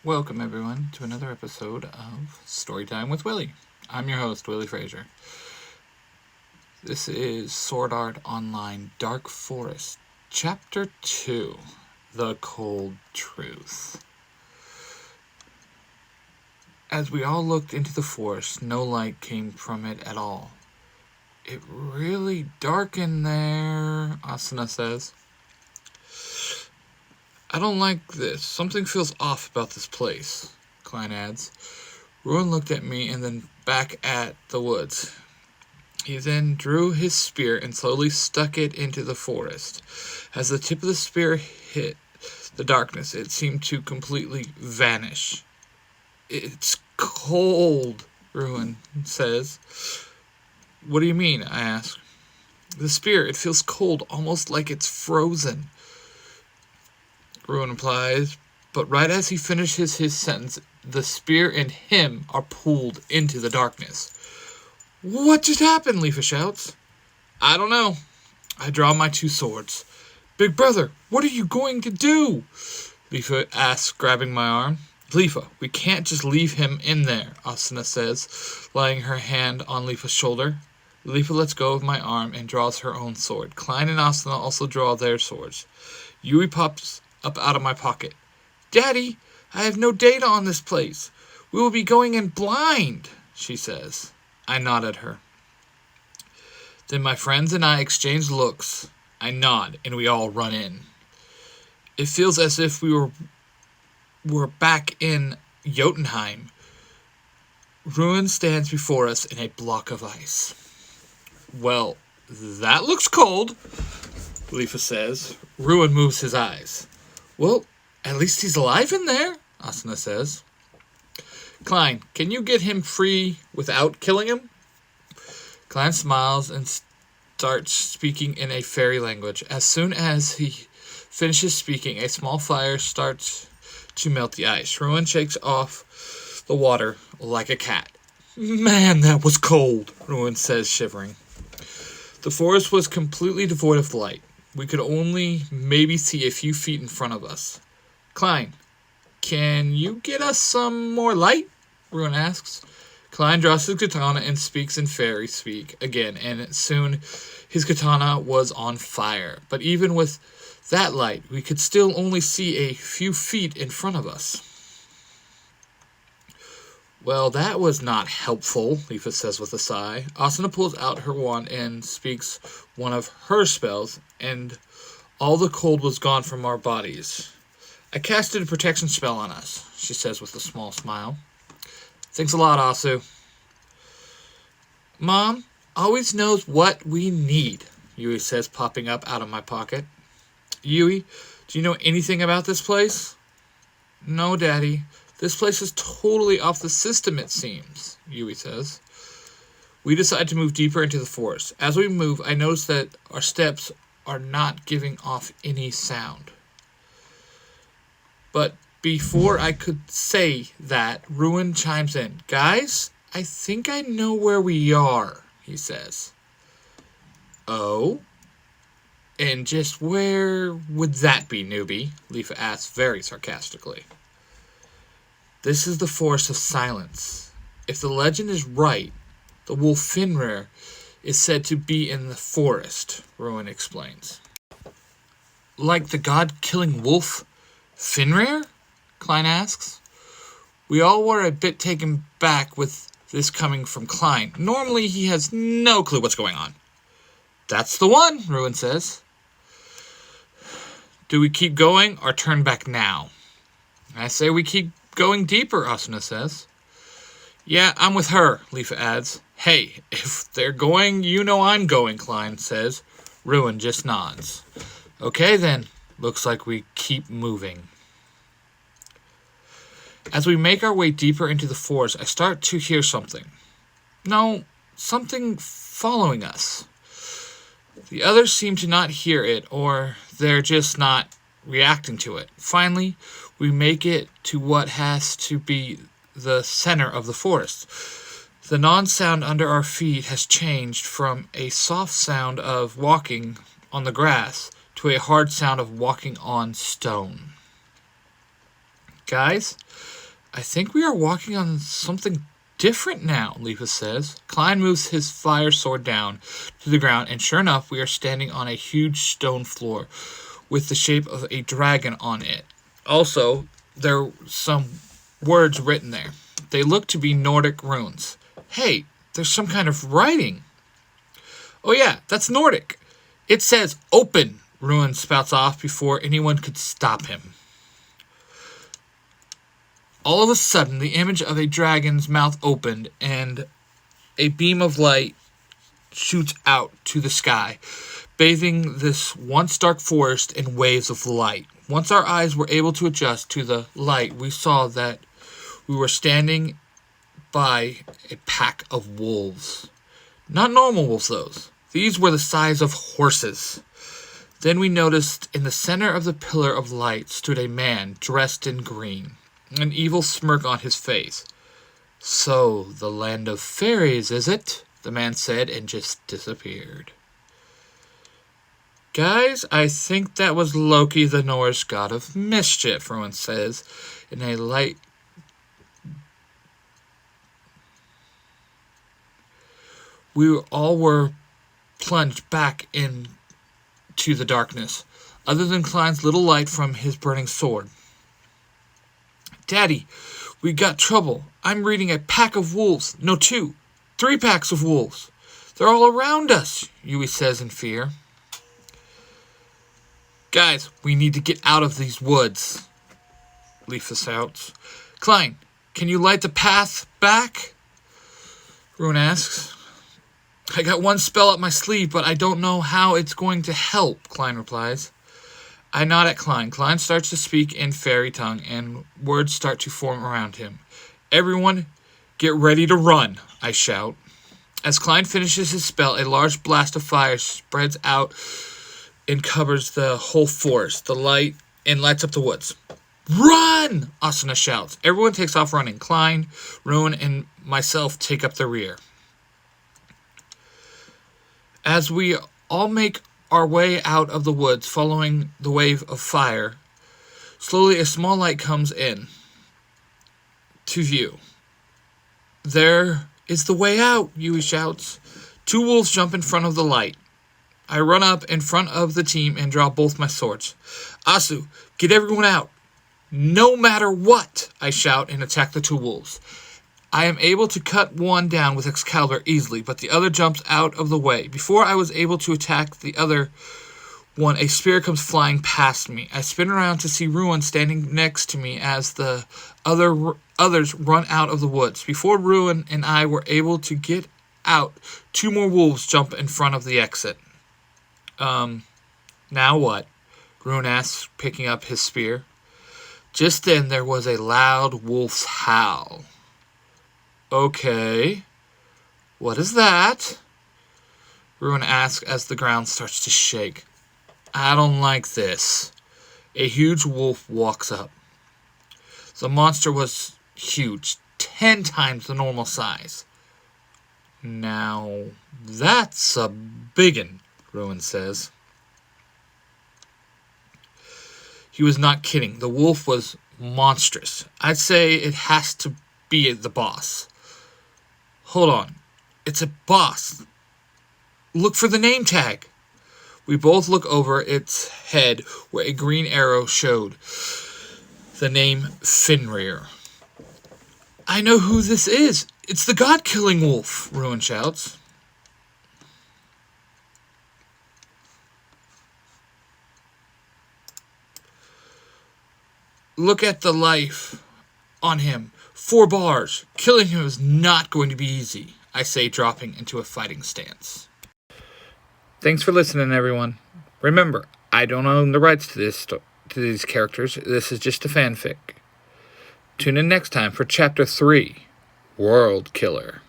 Welcome, everyone, to another episode of Storytime with Willie. I'm your host, Willie Frazier. This is Sword Art Online Dark Forest, Chapter 2, The Cold Truth. As we all looked into the forest, no light came from it at all. It really dark in there, Asuna says. I don't like this. Something feels off about this place, Klein adds. Ruin looked at me and then back at the woods. He then drew his spear and slowly stuck it into the forest. As the tip of the spear hit the darkness, it seemed to completely vanish. It's cold, Ruin says. What do you mean? I ask. The spear, it feels cold, almost like it's frozen. Ruin replies, but right as he finishes his sentence, the spear and him are pulled into the darkness. What just happened? Leafa shouts. I don't know. I draw my two swords. Big brother, what are you going to do? Leafa asks, grabbing my arm. Leafa, we can't just leave him in there, Asuna says, laying her hand on Leafa's shoulder. Leafa lets go of my arm and draws her own sword. Klein and Asuna also draw their swords. Yui pops up out of my pocket. Daddy, I have no data on this place. We will be going in blind, she says. I nod at her. Then my friends and I exchange looks. I nod, and we all run in. It feels as if we were back in Jotunheim. Ruin stands before us in a block of ice. Well, that looks cold, Leafa says. Ruin moves his eyes. Well, at least he's alive in there, Asuna says. Klein, can you get him free without killing him? Klein smiles and starts speaking in a fairy language. As soon as he finishes speaking, a small fire starts to melt the ice. Ruin shakes off the water like a cat. Man, that was cold, Ruin says, shivering. The forest was completely devoid of light. We could only maybe see a few feet in front of us. Klein, can you get us some more light? Ruin asks. Klein draws his katana and speaks in fairy speak again, and soon his katana was on fire. But even with that light, we could still only see a few feet in front of us. Well, that was not helpful, Leafa says with a sigh. Asuna pulls out her wand and speaks one of her spells, and all the cold was gone from our bodies. I casted a protection spell on us, she says with a small smile. Thanks a lot, Asu. Mom always knows what we need, Yui says, popping up out of my pocket. Yui, do you know anything about this place? No, Daddy. This place is totally off the system, it seems, Yui says. We decide to move deeper into the forest. As we move, I notice that our steps are not giving off any sound. But before I could say that, Ruin chimes in. Guys, I think I know where we are, he says. Oh? And just where would that be, newbie? Leafa asks very sarcastically. This is the Forest of Silence. If the legend is right, the wolf Fenrir is said to be in the forest, Ruin explains. Like the god-killing wolf Fenrir? Klein asks. We all were a bit taken back with this coming from Klein. Normally he has no clue what's going on. That's the one, Ruin says. Do we keep going or turn back now? I say we keep going deeper, Asuna says. Yeah, I'm with her, Leafa adds. Hey, if they're going, you know I'm going, Klein says. Ruin just nods. Okay then, looks like we keep moving. As we make our way deeper into the forest, I start to hear something. No, something following us. The others seem to not hear it, or they're just not reacting to it. Finally, we make it to what has to be the center of the forest. The non-sound under our feet has changed from a soft sound of walking on the grass to a hard sound of walking on stone. Guys, I think we are walking on something different now, Lefa says. Klein moves his fire sword down to the ground, and sure enough, we are standing on a huge stone floor with the shape of a dragon on it. Also, there are some words written there. They look to be Nordic runes. Hey, there's some kind of writing. Oh yeah, that's Nordic. It says open, Ruin spouts off before anyone could stop him. All of a sudden, the image of a dragon's mouth opened, and a beam of light shoots out to the sky, bathing this once dark forest in waves of light. Once our eyes were able to adjust to the light, we saw that we were standing by a pack of wolves. Not normal wolves, though. These were the size of horses. Then we noticed in the center of the pillar of light stood a man dressed in green, an evil smirk on his face. So, the land of fairies, is it? The man said and just disappeared. Guys, I think that was Loki, the Norse god of mischief, Rowan says in a light. We all were plunged back into the darkness, other than Klein's little light from his burning sword. Daddy, we got trouble. I'm reading a pack of wolves. No, 2. 3 packs of wolves. They're all around us, Yui says in fear. Guys, we need to get out of these woods, Lefa shouts. Klein, can you light the path back? Ruin asks. I got one spell up my sleeve, but I don't know how it's going to help, Klein replies. I nod at Klein. Klein starts to speak in fairy tongue, and words start to form around him. Everyone, get ready to run, I shout. As Klein finishes his spell, a large blast of fire spreads out and covers the whole forest, the light, and lights up the woods. Run! Asuna shouts. Everyone takes off running. Klein, Ruin, and myself take up the rear. As we all make our way out of the woods, following the wave of fire, slowly a small light comes in to view. There is the way out, Yui shouts. 2 wolves jump in front of the light. I run up in front of the team and draw both my swords. Asu, get everyone out. No matter what, I shout and attack the 2 wolves. I am able to cut one down with Excalibur easily, but the other jumps out of the way. Before I was able to attack the other one, a spear comes flying past me. I spin around to see Ruin standing next to me as the others run out of the woods. Before Ruin and I were able to get out, 2 more wolves jump in front of the exit. Now what? Ruin asks, picking up his spear. Just then there was a loud wolf's howl. Okay, what is that? Ruin asks as the ground starts to shake. I don't like this. A huge wolf walks up. The monster was huge, 10 times the normal size. Now, that's a biggin, Ruin says. He was not kidding. The wolf was monstrous. I'd say it has to be the boss. Hold on. It's a boss. Look for the name tag. We both look over its head where a green arrow showed the name Fenrir. I know who this is. It's the god-killing wolf, Ruin shouts. Look at the life on him. 4 bars. Killing him is not going to be easy, I say, dropping into a fighting stance. Thanks for listening, everyone. Remember, I don't own the rights to these characters. This is just a fanfic. Tune in next time for Chapter 3, World Killer.